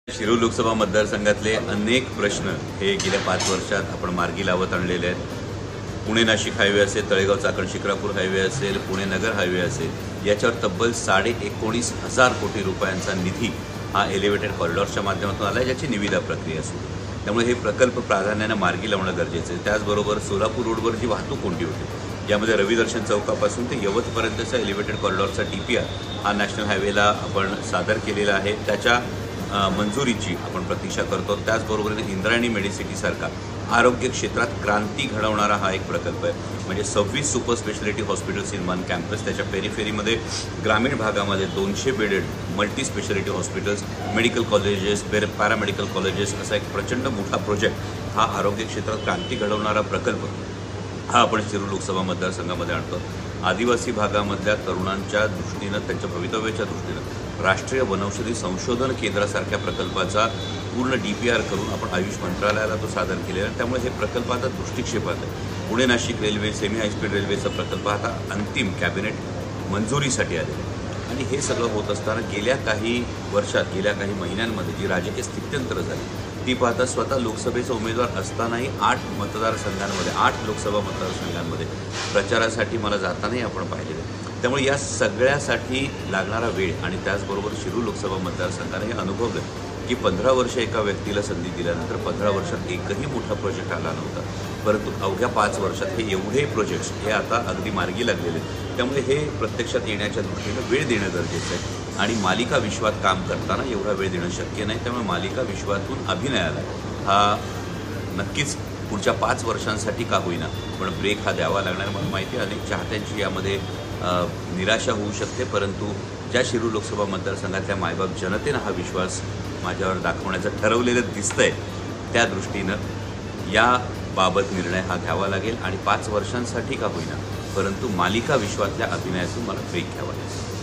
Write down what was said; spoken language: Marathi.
शिरूर लोकसभा मतदारसंघातले अनेक प्रश्न हे गेल्या 5 वर्षात आपण मार्गी लावत आणलेले आहेत। पुणे नाशिक हायवे असेल, तळेगाव चाकण शिक्रापूर हायवे असेल, पुणे नगर हायवे असेल, याच्यावर तब्बल 19,500 कोटी रुपयांचा निधी हा एलिव्हेटेड कॉरिडॉरच्या माध्यमातून आला आहे, ज्याची निविदा प्रक्रिया सुरू आहे। त्यामुळे हे प्रकल्प प्राधान्याने मार्गी लावणं गरजेचं आहे। त्याचबरोबर सोलापूर रोडवर जी वाहतूक कोंडी होती, यामध्ये रविदर्शन चौकापासून ते यवतपर्यंतचा एलिव्हेटेड कॉरिडॉरचा DPR हा नॅशनल हायवेला आपण सादर केलेला आहे। त्याच्या मंजुरीची आपण प्रतीक्षा करतो। त्याचबरोबर इंद्रायणी मेडिसिटीसारखा आरोग्य क्षेत्रात क्रांती घडवणारा हा एक प्रकल्प आहे। म्हणजे 26 super speciality hospitals in one campus, त्याच्या पेरिफेरीमध्ये ग्रामीण भागामध्ये 200 bedded multi speciality hospitals, medical colleges, paramedical colleges, असा एक प्रचंड मोठा प्रोजेक्ट हा आरोग्य क्षेत्रात क्रांती घडवणारा प्रकल्प हा आपण शिरूर लोकसभा मतदारसंघामध्ये आणतो। आदिवासी भागामधल्या तरुणांच्या दृष्टीनं, त्यांच्या भवितव्याच्या दृष्टीनं राष्ट्रीय वनौषधी संशोधन केंद्रासारख्या प्रकल्पाचा पूर्ण DPR करून आपण आयुष मंत्रालयाला तो सादर केलेला आहे। त्यामुळे हे प्रकल्प आता दृष्टिक्षेपात आहे। Pune Nashik railway semi high speed रेल्वेचा प्रकल्प आता अंतिम कॅबिनेट मंजुरीसाठी आलेला आहे। आणि हे सगळं होत असताना गेल्या काही वर्षात, गेल्या काही महिन्यांमध्ये जी राजकीय स्थित्यंतर झाली ती पाहता स्वतः लोकसभेचा उमेदवार असतानाही 8 मतदारसंघांमध्ये, 8 लोकसभा मतदारसंघांमध्ये प्रचारासाठी मला जातानाही आपण पाहिलेलं आहे। त्यामुळे या सगळ्यासाठी लागणारा वेळ आणि त्याचबरोबर शिरूर लोकसभा मतदारसंघाने हे अनुभवलं की 15 वर्ष एका व्यक्तीला संधी दिल्यानंतर 15 वर्षात एकही मोठा प्रोजेक्ट आला नव्हता, परंतु अवघ्या 5 वर्षात हे एवढे प्रोजेक्ट्स हे आता अगदी मार्गी लागलेले आहेत। त्यामुळे हे प्रत्यक्षात येण्याच्या दृष्टीनं वेळ देणं गरजेचं आहे आणि मालिका विश्वात काम करताना एवढा वेळ देणं शक्य नाही। त्यामुळे मालिका विश्वातून अभिनयाला हा नक्कीच पुढच्या 5 वर्षांसाठी का होईना पण ब्रेक हा द्यावा लागणार। मला माहिती आहे अनेक चाहत्यांची यामध्ये निराशा होऊ शकते, परंतु ज्या शिरूर लोकसभा मतदारसंघातल्या मायबाप जनतेनं हा विश्वास माझ्यावर दाखवण्याचं ठरवलेलं दिसतंय, त्या दृष्टीनं याबाबत निर्णय हा घ्यावा लागेल आणि 5 वर्षांसाठी का होईना परंतु मालिका विश्वातल्या अभिनयातून मला ब्रेक घ्यावा लागेल।